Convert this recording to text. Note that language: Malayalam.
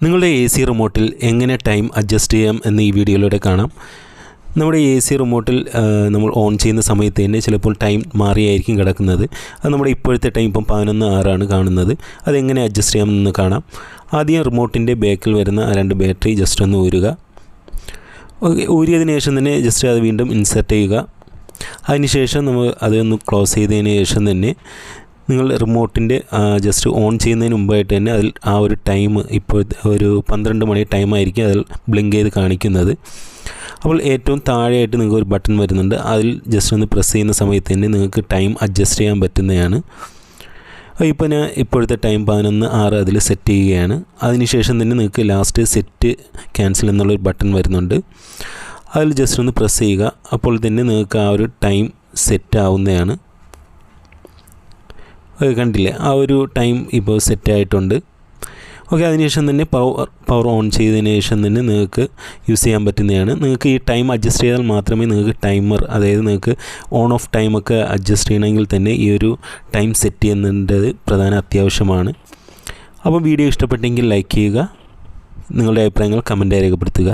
നിങ്ങളുടെ AC റിമോട്ടിൽ എങ്ങനെ ടൈം അഡ്ജസ്റ്റ് ചെയ്യാം എന്ന് ഈ വീഡിയോയിലൂടെ കാണാം. നമ്മുടെ AC റിമോട്ടിൽ നമ്മൾ ഓൺ ചെയ്യുന്ന സമയത്ത് തന്നെ ചിലപ്പോൾ ടൈം മാറിയായിരിക്കും കിടക്കുന്നത്. അത് നമ്മുടെ ഇപ്പോഴത്തെ ടൈം ഇപ്പം 11:06 കാണുന്നത്. അതെങ്ങനെ അഡ്ജസ്റ്റ് ചെയ്യാമെന്ന് കാണാം. ആദ്യം റിമോട്ടിൻ്റെ ബാക്കിൽ വരുന്ന 2 ബാറ്ററി ജസ്റ്റ് ഒന്ന് ഊരുക. ഊരിയതിന് ശേഷം തന്നെ ജസ്റ്റ് അത് വീണ്ടും ഇൻസെർട്ട് ചെയ്യുക. അതിനുശേഷം നമ്മൾ അതൊന്ന് ക്ലോസ് ചെയ്തതിന് ശേഷം തന്നെ നിങ്ങൾ റിമോട്ടിൻ്റെ ജസ്റ്റ് ഓൺ ചെയ്യുന്നതിന് മുമ്പായിട്ട് തന്നെ അതിൽ ആ ഒരു ടൈം ഇപ്പോൾ ഒരു 12 മണി ടൈമായിരിക്കും അതിൽ ബ്ലിങ്ക് ചെയ്ത് കാണിക്കുന്നത്. അപ്പോൾ ഏറ്റവും താഴെയായിട്ട് നിങ്ങൾക്ക് ഒരു ബട്ടൺ വരുന്നുണ്ട്. അതിൽ ജസ്റ്റ് ഒന്ന് പ്രസ് ചെയ്യുന്ന സമയത്ത് തന്നെ നിങ്ങൾക്ക് ടൈം അഡ്ജസ്റ്റ് ചെയ്യാൻ പറ്റുന്നതാണ്. ഇപ്പോൾ ഞാൻ ഇപ്പോഴത്തെ ടൈം 11:06 അതിൽ സെറ്റ് ചെയ്യുകയാണ്. അതിനുശേഷം തന്നെ നിങ്ങൾക്ക് ലാസ്റ്റ് സെറ്റ് ക്യാൻസൽ എന്നുള്ളൊരു ബട്ടൺ വരുന്നുണ്ട്. അതിൽ ജസ്റ്റ് ഒന്ന് പ്രസ് ചെയ്യുക. അപ്പോൾ തന്നെ നിങ്ങൾക്ക് ആ ഒരു ടൈം സെറ്റ് ആവുന്നതാണ്. കണ്ടില്ലേ, ആ ഒരു ടൈം ഇപ്പോൾ സെറ്റായിട്ടുണ്ട്. ഓക്കെ, അതിനുശേഷം തന്നെ പവർ ഓൺ ചെയ്തതിന് ശേഷം തന്നെ നിങ്ങൾക്ക് യൂസ് ചെയ്യാൻ പറ്റുന്നതാണ്. നിങ്ങൾക്ക് ഈ ടൈം അഡ്ജസ്റ്റ് ചെയ്താൽ മാത്രമേ നിങ്ങൾക്ക് ടൈമർ, അതായത് നിങ്ങൾക്ക് ഓൺ ഓഫ് ടൈമൊക്കെ അഡ്ജസ്റ്റ് ചെയ്യണമെങ്കിൽ തന്നെ ഈ ഒരു ടൈം സെറ്റ് ചെയ്യുന്നതിൻ്റെത് പ്രധാന അത്യാവശ്യമാണ്. അപ്പോൾ വീഡിയോ ഇഷ്ടപ്പെട്ടെങ്കിൽ ലൈക്ക് ചെയ്യുക, നിങ്ങളുടെ അഭിപ്രായങ്ങൾ കമൻറ്റായി രേഖപ്പെടുത്തുക.